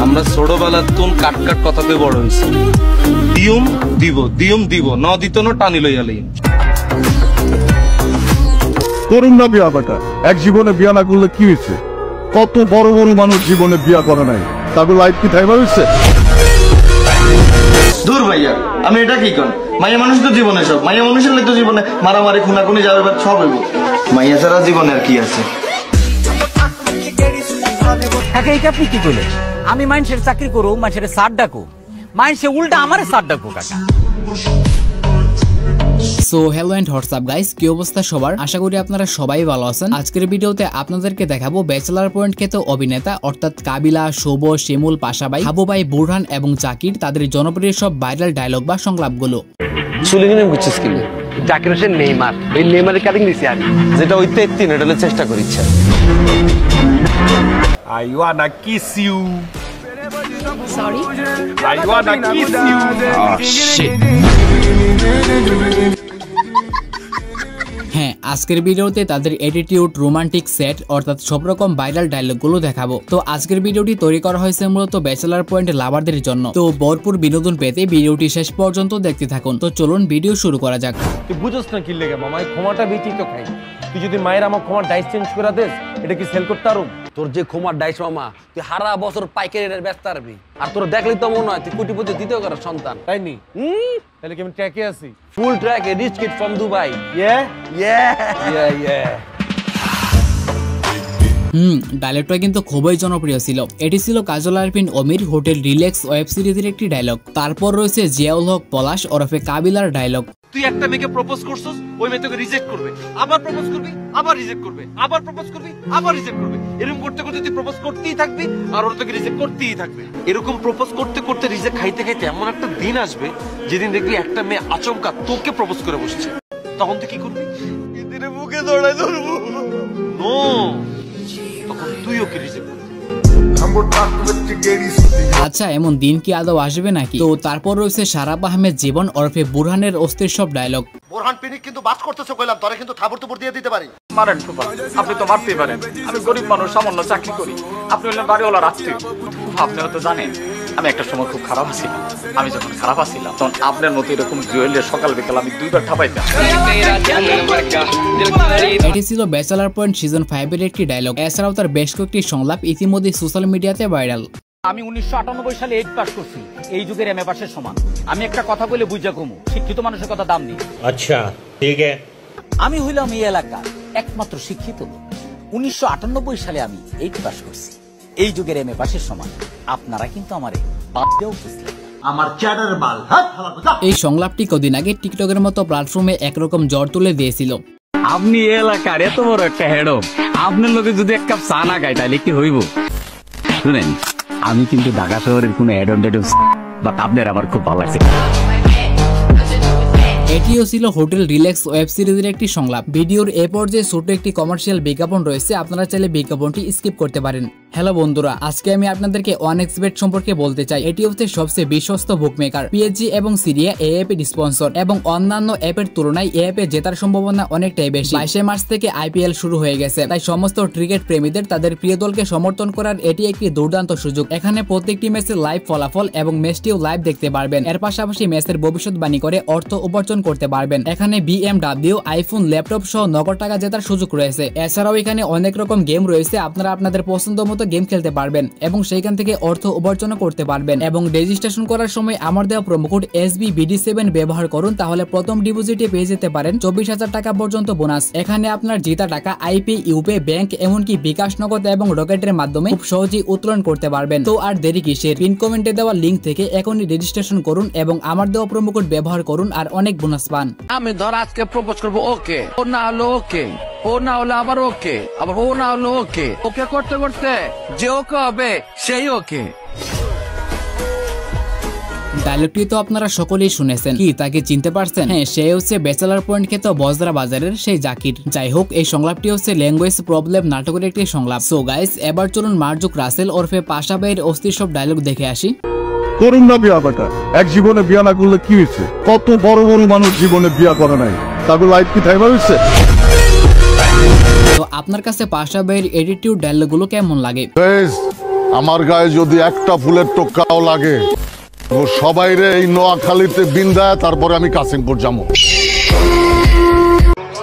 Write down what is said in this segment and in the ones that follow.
আমরা ছোটবেলার তুন কাট কাট কথাতে বড় হয়েছি। দিয়ম দিব, দিয়ম দিব, ন দিত না টানি লইয়া লইম। করুন না বিয়া বেটা, এক জীবনে বিয়া না করলে কি হয়েছে? কত বড় বড় মানুষ জীবনে বিয়া করে নাই, তাদের লাইফ কি থাইমা হয়েছে? দূর ভাইয়া, আমি এটা কি কর? মাইয়া মানুষ তো জীবনে সব, মাইয়া মানুষের তো জীবনে মারামারি খুনাখুনি যাবে সব হইব। মাইয়া ছাড়া জীবনে আর কি আছে? আপনি কি করলেন? আমি মানুষের চাকরি করো, মানুষের সার ডাকো, মানুষের উল্টা আমার সার ডাকো কাকা। So hello and WhatsApp guys, কি অবস্থা সবার? আশা করি আপনারা সবাই ভালো আছেন। আজকের ভিডিওতে আপনাদেরকে দেখাবো ব্যাচেলার পয়েন্ট খ্যাত অভিনেতা অর্থাৎ কাবিলা, শুভ, শিমুল, পাশাভাই, হাবু ভাই, বুরহান এবং জাকির তাদের জনপ্রিয় সব ভাইরাল ডায়লগ বা সংলাপগুলো। সুলিগিনে বুঝছিস কি জাকির হোসেন নেইমার, এই নেইমারের কাটিং দিছি আমি, যেটা ওইতে 3 এটা চেষ্টা করিচ্ছে। I wanna kiss you. Sorry? I wanna kiss you. Oh shit. হ্যাঁ, আজকের ভিডিওতে তাদের অ্যাটিটিউড, রোমান্টিক সেট অর্থাৎ সব রকম ভাইরাল ডায়লগগুলো দেখাবো। তো আজকের ভিডিওটি তৈরি করা হয়েছে মূলত ব্যাচেলার পয়েন্ট লাভারদের জন্য। তো ভরপুর বিনোদন পেতে ভিডিওটি শেষ পর্যন্ত দেখতে থাকুন। তো চলুন ভিডিও শুরু করা যাক। তুই বুঝছ না কি লেগে মামা, এই ক্ষমাটা বেচি তো খাই। তুই যদি মায়ের আমার ক্ষমার ডাইস চেঞ্জ করে দেস, এটা কি সেল করতে পারো? তোর যে ক্ষমার ডাইস মামা, তুই হারা বছর পাইকারি ব্যস্ত পারবি। আর তোর দেখলি তো মনে হয় তুই কোটিপতি দ্বিতীয় করার সন্তান, তাই নি? তাহলে কি আমি ট্র্যাকে আছি? ফুল ট্র্যাকে, রিচ কিড ফ্রম দুবাই। ডায়লগটা কিন্তু খুবই জনপ্রিয় ছিল। এটি ছিল কাজল আরফিন অমির হোটেল রিল্যাক্স ওয়েব সিরিজের একটি ডায়লগ। তারপর রয়েছে জিয়াউল হক পলাশ ওরফে কাবিলার ডায়লগ। তুই একটা মেয়েকে প্রপোজ করছস, ওই মেয়ে তোকে রিজেক্ট করবে, আবার প্রপোজ করবি, আবার রিজেক্ট করবে, আবার প্রপোজ করবি, আবার রিজেক্ট করবে। এরকম করতে করতে তুই প্রপোজ করতেই থাকবি আর ওরা তোকে রিজেক্ট করতেই থাকবে। এরকম প্রপোজ করতে করতে রিজেক্ট খাইতে খাইতে এমন একটা দিন আসবে যেদিন দেখবি একটা মেয়ে আচমকা তোকে প্রপোজ করে বসছে। তখন তুই কি করবি? দিনে বুকে জড়ায় ধরবো। নো, তখন তুই ওকে রিজেক্ট করবি। আচ্ছা, এমন দিন কি আদৌ আসবে নাকি? তো তারপর রয়েছে সারাপ আহমেদ জীবন ওরফে বুরহানের অস্থির সব ডায়লগ। বোরহান পিনিক কিন্তু বাস করতেছে কইলাম, তোরে কিন্তু থাবর তুবর দিয়ে দিতে পারি। মারেন ফুফা, আপনি তো মারতেই পারেন। আমি গরিব মানুষ, সামান্য চাকরি করি, আপনি হলেন বাড়িওয়ালার আত্মীয়। আপনিও তো জানেন আমি একটা সময় খুব খারাপ আছিলাম। আমি যখন খারাপ আছিলাম তখন আপনার মতো এরকম জুয়েলের সকাল বিকাল আমি 2বার ঠাপাইতাম। এটি ছিল ব্যাচেলার পয়েন্ট সিজন 5 এর একটি ডায়লগ। এছাড়াও তার বেশ কয়েকটি সংলাপ ইতিমধ্যে সোশ্যাল মিডিয়াতে ভাইরাল। আমি 1998 সালে 8 পাস করছি, এই যুগের এমএ পাসের সমান। আমি একটা কথা বলে বুঝা কমু, শিক্ষিত মানুষের কথা দাম দিই। আচ্ছা ঠিক আছে। আমি হইলাম এই এলাকার একমাত্র শিক্ষিত লোক। 1998 সালে আমি 8 পাস করছি, এই যুগের এমএ পাসের সমান। আপনারা কিন্তু আমারে বাদ দিয়েও বুঝলেন। আমার চ্যাটার বাল। এই সংলাপটি কদিন আগে টিকটকের মতো প্ল্যাটফর্মে একরকম জ্বর তুলে দিয়েছিল। আপনি এলাকার এত বড় একটা হেডম, আপনার লোকে যদি এক কাপ চা না খাই তাহলে কি হইব? শুনেন, আমি কিন্তু ঢাকা শহরের কোনো হেডম টেডম, বাট আপনার আমার খুব ভালো লাগছে। এটিও ছিল হোটেল রিল্যাক্স ওয়েব সিরিজের একটি সংলাপ। ভিডিওর এ পর্যায়ে ছোট একটি কমার্শিয়াল বিজ্ঞাপন রয়েছে, আপনারা চাইলে বিজ্ঞাপনটি স্কিপ করতে পারেন। হ্যালো বন্ধুরা, আজকে আমি আপনাদেরকে 1xBet সম্পর্কে বলতে চাই। এটি হচ্ছে সবচেয়ে বিশ্বস্ত বুকমেকার। পিএসজি এবং সিরিয়া এই অ্যাপের স্পন্সর এবং অন্যান্য অ্যাপের তুলনায় এই অ্যাপে জেতার সম্ভাবনা অনেকটাই বেশি। 22 মার্চ থেকে আইপিএল শুরু হয়ে গেছে, তাই সমস্ত ক্রিকেট প্রেমীদের তাদের প্রিয় দলকে সমর্থন করার এটি একটি দুর্দান্ত সুযোগ। এখানে প্রত্যেকটি ম্যাচের লাইভ ফলাফল এবং ম্যাচটিও লাইভ দেখতে পারবেন। এর পাশাপাশি ম্যাচের ভবিষ্যৎবাণী করে অর্থ উপার্জন করতে পারবেন। এখানে BMW, আইফোন, ল্যাপটপ সহ নগদ টাকা জেতার সুযোগ রয়েছে। এছাড়াও এখানে অনেক রকম গেম রয়েছে, আপনারা আপনাদের পছন্দ মতো গেম খেলতে পারবেন এবং সেইখান থেকে অর্থ উপার্জন করতে পারবেন। এবং রেজিস্ট্রেশন করার সময় আমার দেওয়া প্রোমো কোড SBBD7 ব্যবহার করুন, তাহলে প্রথম ডিপোজিটে পেয়ে যেতে পারেন 24,000 টাকা পর্যন্ত বোনাস। এখানে আপনার জেতা টাকা আইপি, ইউপে, ব্যাংক এমনকি বিকাশ নগদ এবং রকেটের মাধ্যমে খুব সহজেই উত্তোলন করতে পারবেন। তো আর দেরি কিসের? পিন কমেন্টে দেওয়া লিঙ্ক থেকে এখনই রেজিস্ট্রেশন করুন এবং আমার দেওয়া প্রোমো কোড ব্যবহার করুন আর অনেক বোনাস পান। আমি ধর আজকে প্রপোজ করবো, ওকে, ও না হলো ওকে, ও না হলে আবার ওকে, আবার ও না হলো ওকে, ওকে করতে করতে যে ওকে হবে সেই ওকে। ডায়লগটি তো আপনারা সকলেই শুনেছেন, কি তাকে চিনতে পারছেন? হ্যাঁ, সে হচ্ছে ব্যাচেলার পয়েন্ট খ্যাত বজরা বাজারের সেই জাকির। যাই হোক, এই সংলাপটি হচ্ছে ল্যাঙ্গুয়েজ প্রবলেম নাটকের একটি সংলাপ। সো গাইস, এবার চলুন মার্জুক রাসেল ওরফে পাশাভাইয়ের অস্থির সব ডায়লগ দেখে আসি। করুন না বিয়া বেটা, এক জীবনে বিয়া না করলে কি হয়েছে? কত বড় বড় মানুষ জীবনে বিয়া করে নাই, তাদের লাইফ কি থাইমা হয়েছে? তো আপনার কাছে পাশাভাইয়ের অ্যাটিটিউড ডায়লগগুলো কেমন লাগে? আমার গায়ে যদি একটা ফুলের টোকাও লাগে ও সবাই রে এই নোয়াখালীতে বিন্দায়, তারপরে আমি কাসিমপুর যাবো।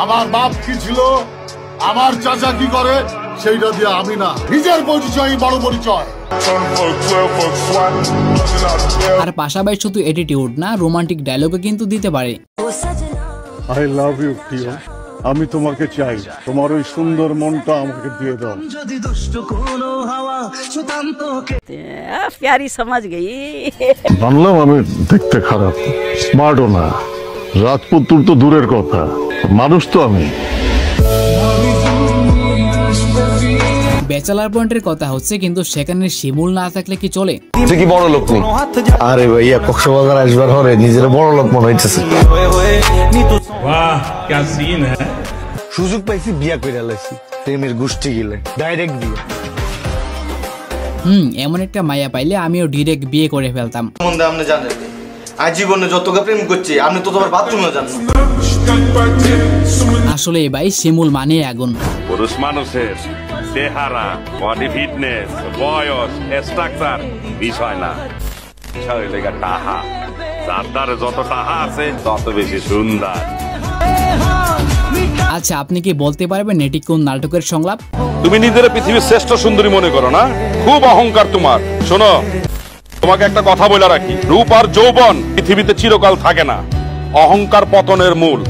আমার বাপ কি ছিল, আমার চাচা কি করে, সেইটা দিয়ে আমি না, নিজের পরিচয় বড় পরিচয়। আর পাশাপাশি শুধু অ্যাটিটিউড না, রোমান্টিক ডায়লগও কিন্তু দিতে পারে। আই লাভ ইউ প্রিয়, আমি তোমাকে চাই, তোমার ওই সুন্দর মনটা আমাকে দিয়ে দাও। प्यारी समझ गई। জানলাম আমি দেখতে খারাপ, স্মার্টও না, রাজপুত্র তো দূরের কথা, মানুষ তো আমি। ব্যাচেলার পয়েন্টের কথা হচ্ছে, কিন্তু সেখানে শিমুল না থাকলে কি চলে? তুই কি বড় লোক নেই? আরে ভাইয়া কক্সবাজার আসবার হরে নিজের বড় লোক মনে হইতেছে। সুযোগ পাইছি, বিয়া কইরা লাইছি, প্রেমের গোষ্ঠী গিলে ডাইরেক্ট বিয়া। এমন একটা মায়া পাইলে আমিও ডিরেক্ট বিয়ে করে ফেলতাম। সম্বন্ধে আপনি জানেন, আজীবনে যতটা প্রেম করছি আপনি তো তোমার বাথরুমে জানেন। আসলে ভাই শিমুল মানে আগুন। পুরুষ মানুষের চেহারা, বডি ফিটনেস, বয়স, স্ট্রাকচার বিষয় না, বিষয় হইলে টাহা। যার দ্বারে যত টাহা আছে তত বেশি সুন্দর। আচ্ছা, আপনি কি বলতে পারবেন এটি কোন নাটকের সংলাপ? তুমি নিজের পৃথিবীর শ্রেষ্ঠ সুন্দরী মনে করো না, খুব অহংকার তোমার। শোনো, তোমাকে একটা কথা বলে রাখি, রূপ আর যৌবন পৃথিবীতে চিরকাল থাকে না, অহংকার পতনের মূল।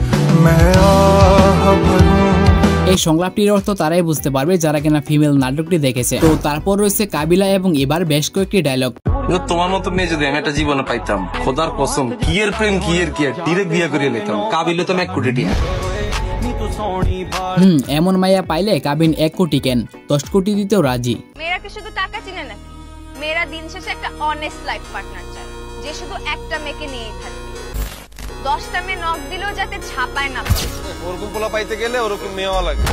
এই সংলাপটির অর্থ তারাই বুঝতে পারবে যারা কিনা ফিমেল নাটকটি দেখেছে। তো তারপর রয়েছে কাবিলা এবং এবার বেশ কয়েকটি ডায়লগ। তোমার মতো মেয়ে যদি আমি একটা জীবনে পাইতাম, খোদার কসম, কি এর প্রেম, কি এর কি ডিরেক্ট বিয়ে করিয়ে নিতাম। কাবিলে তো 1 কোটি টিয়া। এমন মাইয়া পাইলে কাবিন 1 কোটি কেন 10 কোটি দিতেও রাজি। মেয়েরা কি শুধু টাকা চিনে না, মেয়েরা দিন শেষে একটা অনেস্ট লাইফ পার্টনার চায়, যে শুধু একটা মেয়েকে নিয়েই থাকবে, 10টা মেয়ে নক দিলেও যাতে ছাপায় না পড়ে। ওরকম পোলা পাইতে গেলে ওরকম মেয়েও লাগবে।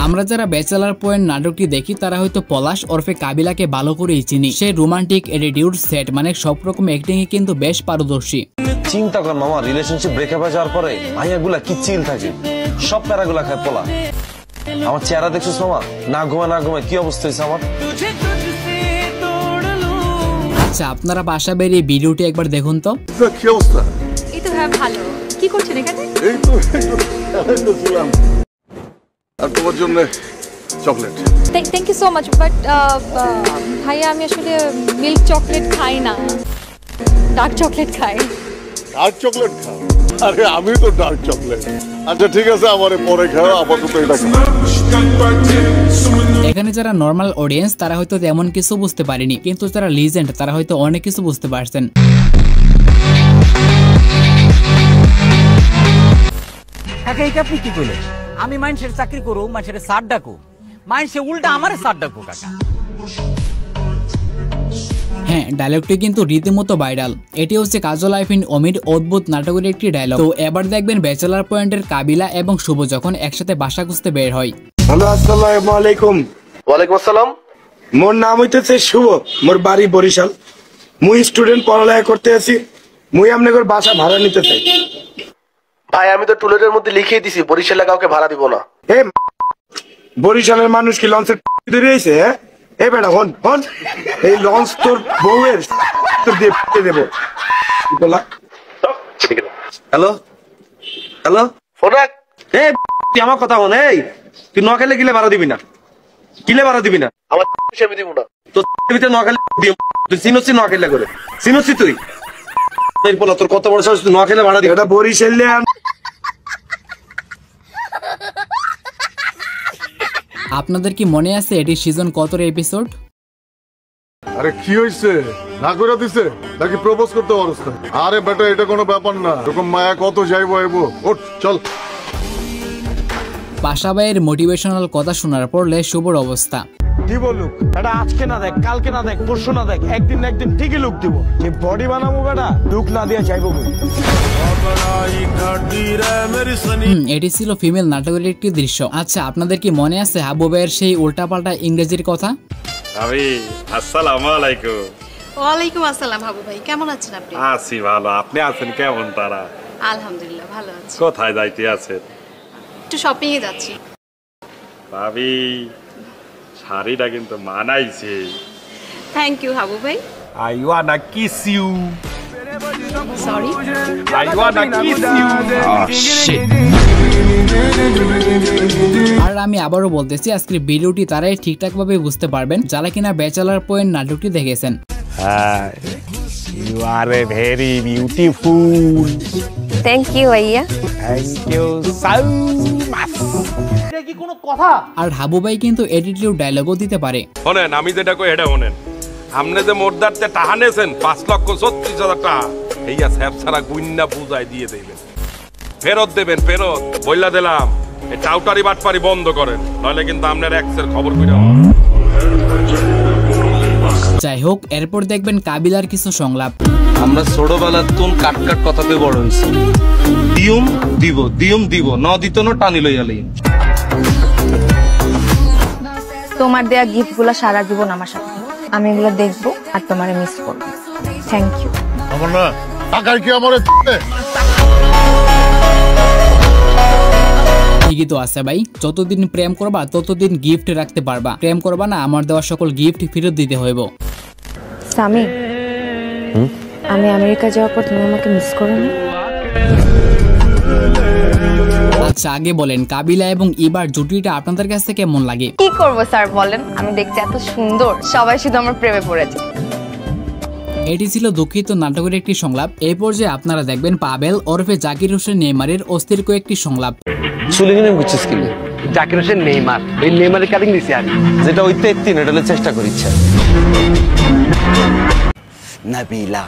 আমরা যারা ব্যাচেলার পয়েন্ট নাটকটি দেখি তারা হয়তো পলাশ ওরফে কাবিলাকে ভালো করেই চিনি। সে রোমান্টিক অ্যাটিটিউড সেট মানে সব রকম অ্যাক্টিং এ কিন্তু বেশ পারদর্শী। চিন্তা কর মামা, রিলেশনশিপ ব্রেকআপ হয়ে যাওয়ার পরে ভাইয়াগুলা কি চিল থাকে, সব প্যারাগুলা খায় পোলা। আমার চেহারা দেখছিস মামা, না ঘুমায় কি অবস্থা হয়েছে আমার। আচ্ছা, আপনারা বাসা বেরিয়ে ভিডিওটি একবার দেখুন তো। কি অবস্থা? এই তো ভাই ভালো। কি করছেন এখানে? এই তো ছিলাম। আর তোমার জন্য chocolate. Thank you so much, but ভাইয়া আমি আসলে মিল্ক চকলেট খাই না, ডার্ক চকলেট খাই। ডার্ক চকলেট খাও? আরে আমি তো ডার্ক চকলেট। আচ্ছা ঠিক আছে, আমারে পরে খাও, আপাতত এটা খাও। এখানে যারা নর্মাল অডিয়েন্স তারা হয়তো তেমন কিছু বুঝতে পারেনি, কিন্তু যারা লিজেন্ড তারা হয়তো অনেক কিছু বুঝতে পারছেন। আপনি কি করলেন? আমি মানুষের চাকরি করু, মানুষের সার ডাকু, মানুষে উল্টা আমার সার ডাকু কাকা। হ্যাঁ, ডায়লগটি কিন্তু রীতিমতো ভাইরাল। এটি হচ্ছে কাজল আইফিন অমির অদ্ভুত নাটকের একটি ডায়লগ। তো এবার দেখবেন ব্যাচেলার পয়েন্টের কাবিলা এবং শুভ যখন একসাথে বাসা খুঁজতে বের হয়। হ্যালো, আসসালামু আলাইকুম। ওয়ালাইকুম আসসালাম। মোর নাম হইতেছে শুভ, মোর বাড়ি বরিশাল। মুই স্টুডেন্ট, পড়ালেখা করতে আছি। মুই আপনাদের বাসা ভাড়া নিতে চাই। ভাই আমি তো টুলেটের মধ্যে লিখিয়ে দিছি বরিশালে কাউকে ভাড়া দিব না। বরিশালের মানুষ কি লঞ্চের ধরে আইছে? হ্যাঁ, এই বেটা হন হন, এই লঞ্চ তোর বউয়ের তোর দিয়ে দেব। হ্যালো হ্যালো, ফোন রাখ। এই তুই আমার কথা বল। এই তুই নখালে কিলে ভাড়া দিবি না, কিলে ভাড়া দিবি না। আমার আমি দিব না। তো ভিতরে নখালে তুই চিনছি, নখালে করে চিনছি তুই। তোর কত বড় সাহস, তুই নখালে ভাড়া দিবি? এটা বরিশালে। আপনাদের কি মনে আছে এটি সিজন কত এপিসোড? আরে কি হইছে, না করে দিছে নাকি প্রপোজ করতে অবস্থা? আরে বেটা এটা কোনো ব্যাপার না, এরকম মায়া কত যাইবো আইবো। ওঠ চল। পাশা ভাইয়ের মোটিভেশনাল কথা শোনার পড়লে শুভর অবস্থা। কি বলুক, এটা আজকে না দেখ, কালকে না দেখ, পরশু না দেখ, একদিন না একদিন ঠিকই লুক দিব। যে বডি বানাবো বেটা, লুক না দিয়ে যাইবো। এটি ছিল ফিমেল নাটকের একটি দৃশ্য। আচ্ছা, আপনাদের কি মনে আছে হাবু ভাইয়ের সেই উল্টাপাল্টা ইংরেজির কথা? আসসালামু আলাইকুম। ওয়ালাইকুম আসসালাম হাবু ভাই, কেমন আছেন আপনি? আছি ভালো, আপনি আছেন কেমন? তারা আলহামদুলিল্লাহ ভালো আছি। কোথায় যাইতে আছেন? একটু শপিং এ যাচ্ছি। ভাবি শাড়িটা কিন্তু মানাইছে। থ্যাংক ইউ হাবু ভাই। I wanna kiss you. Sorry. I wanna kiss you. Oh shit. আর আমি আবারও বলতেছি, আজকের ভিডিওটি তারাই ঠিকঠাক ভাবে বুঝতে পারবেন যারা কিনা ব্যাচেলার পয়েন্ট নাটকটি দেখেছেন। You are a very beautiful. Thank you ভাইয়া। Thank you so much. আর হাবু ভাই কিন্তু এডিটিভ ডায়লগও দিতে পারে। শোনেন, আমি যেটা কই এটা শোনেন। আপনি যে মোরদারতে টাকা নিয়েছেন 5,36,000 টাকা, এইয়া স্যাপ ছাড়া গুইন্না পূজায় দিয়ে দেবেন, ফেরত দেবেন, ফেরত বইলা দিলাম। এই টাউটারি বাটপারি বন্ধ করেন, নইলে কিন্তু আপনার এক্সের খবর কইরা। যাই হোক, এরপর দেখবেন কাবিলার কিছু সংলাপ। আমরা ছোটবেলার তুন কাট কাট কথাতে বড় হইছি। দিয়ম দিব, দিয়ম দিব, ন দিত ন টানি লইয়ালি। তোমার দেয়া গিফটগুলো সারা জীবন আমার সাথে, আমি এগুলো দেখবো আর তোমারে মিস করবো। Thank you. আমার না টাকার কি আমার ঠিকই তো আছে ভাই, যতদিন প্রেম করবা ততদিন গিফট রাখতে পারবা, প্রেম করবা না আমার দেওয়া সকল গিফট ফেরত দিতে হইব। সামি, আমি আমেরিকা যাওয়ার পর তুমি আমাকে মিস করো না? আচ্ছা আগে বলেন, কাবিলা এবং ইবার জুটিটা আপনাদের কাছে কেমন লাগে? কি করব স্যার বলেন, আমি দেখতে এত সুন্দর, সবাই শুধু আমার প্রেমে পড়েছে। এটি ছিল দুঃখিত নাটকের একটি সংলাপ। এই পর্যায়ে আপনারা দেখবেন পাবেল ওরফে জাকির হোসেন নেইমারের অস্থির কয়েকটি সংলাপ। চুলিং নেম করছিস কি? জাকির হোসেন নেইমার, এই নেইমারের কাটিং দিছি আমি, যেটা ওইতে তিন এটা চেষ্টা করিচ্ছে। নাবিলা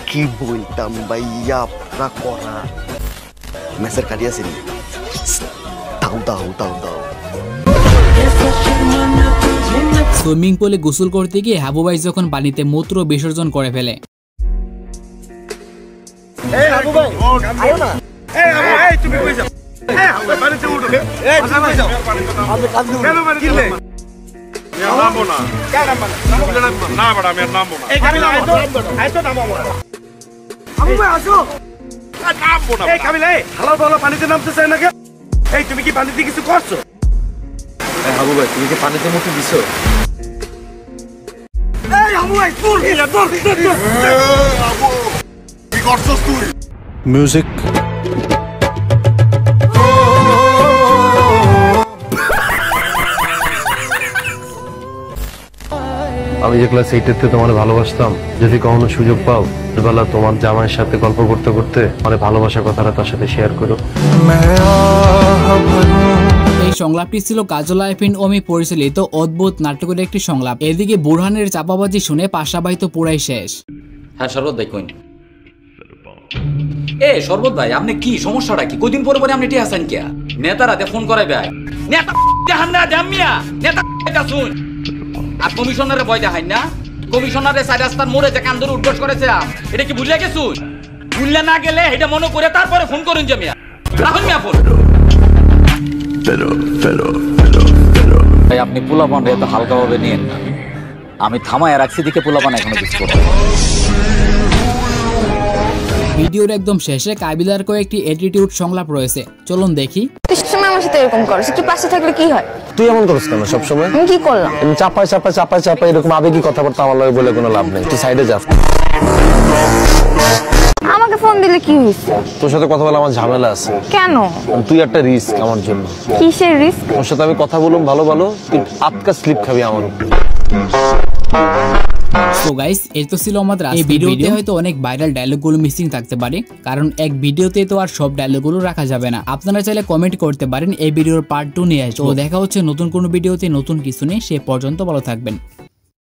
কি বলতাম ভাইয়া, আপনারা করা মেসের কাটি আছে নি, দাও দাও দাও দাও। সুইমিং পুলে গোসল করতে গিয়ে হাবু ভাই যখন পানিতে মূত্র বিসর্জন করে ফেলে। পানিতে নামতেছে নাকি? এই তুমি কি পানিতে কিছু করছো? হাবু ভাই, তুমি কি পানিতে মুখে দিছো? মিউজিক আমি যে ক্লাস 8-তে তোমার ভালোবাসতাম, যদি কখনো সুযোগ পাও বেলা তোমার জামাইয়ের সাথে গল্প করতে করতে আমার ভালোবাসার কথাটা তার সাথে শেয়ার করো। এই সংলাপটি ছিল কাজল আইফিন ওমি পরিচালিত অদ্ভুত নাটকের একটি সংলাপ। এদিকে বুরহানের চাপাবাজি শুনে পাশাবাই তো পুরাই শেষ। হ্যাঁ শরবত ভাই কইন। এ শরবত ভাই, আপনি কি সমস্যাটা কি? কয়দিন পরে পরে আপনি টি আছেন কে? নেতারা তে ফোন করে ভাই, নেতা জাহান্না জামিয়া নেতা এটা শুন। আর কমিশনারে ভয় দেখাই না, কমিশনারে সাইড রাস্তার মোড়ে যে কান্দর উদ্ঘোষ করেছে, এটা কি ভুলে গেছুন? ভুললে না গেলে এটা মনে করে তারপরে ফোন করুন জামিয়া, রাখুন মিয়া ফোন। ভাই আপনি পোলাপান এত হালকাভাবে নিয়েন না, আমি থামায় রাখছি দিকে পোলাপান এখনো কিছু করবো। ভিডিওর একদম শেষে কাবিলার কয়েকটি অ্যাটিটিউড সংলাপ রয়েছে, চলুন দেখি। তুই সময় আমার সাথে এরকম করছিস, তুই পাশে থাকলে কি হয়? তুই এমন করিস কেন সবসময়? আমি কি করলাম? চাপাই চাপাই চাপাই চাপাই এরকম আবেগী কথাবার্তা আমার লগে বলে কোনো লাভ নেই। তুই সাইডে যা। আমাকে ফোন দিলে কি হইছে? তোর সাথে কথা বলে আমার ঝামেলা আছে। কেন? তুই একটা রিস্ক আমার জন্য। কিসের রিস্ক? তোর সাথে আমি কথা বলুম ভালো ভালো, তুই আটকা স্লিপ খাবি আমার উপর। সো গাইস, এই তো ছিল আমাদের এই ভিডিওতে। হয়তো অনেক ভাইরাল ডায়লগগুলো মিসিং থাকতে পারে, কারণ এক ভিডিওতে তো আর সব ডায়লগগুলো রাখা যাবে না। আপনারা চাইলে কমেন্ট করতে পারেন এই ভিডিওর পার্ট 2 নিয়ে আসবো। দেখা হচ্ছে নতুন কোনো ভিডিওতে নতুন কিছু নিয়ে, সে পর্যন্ত ভালো থাকবেন।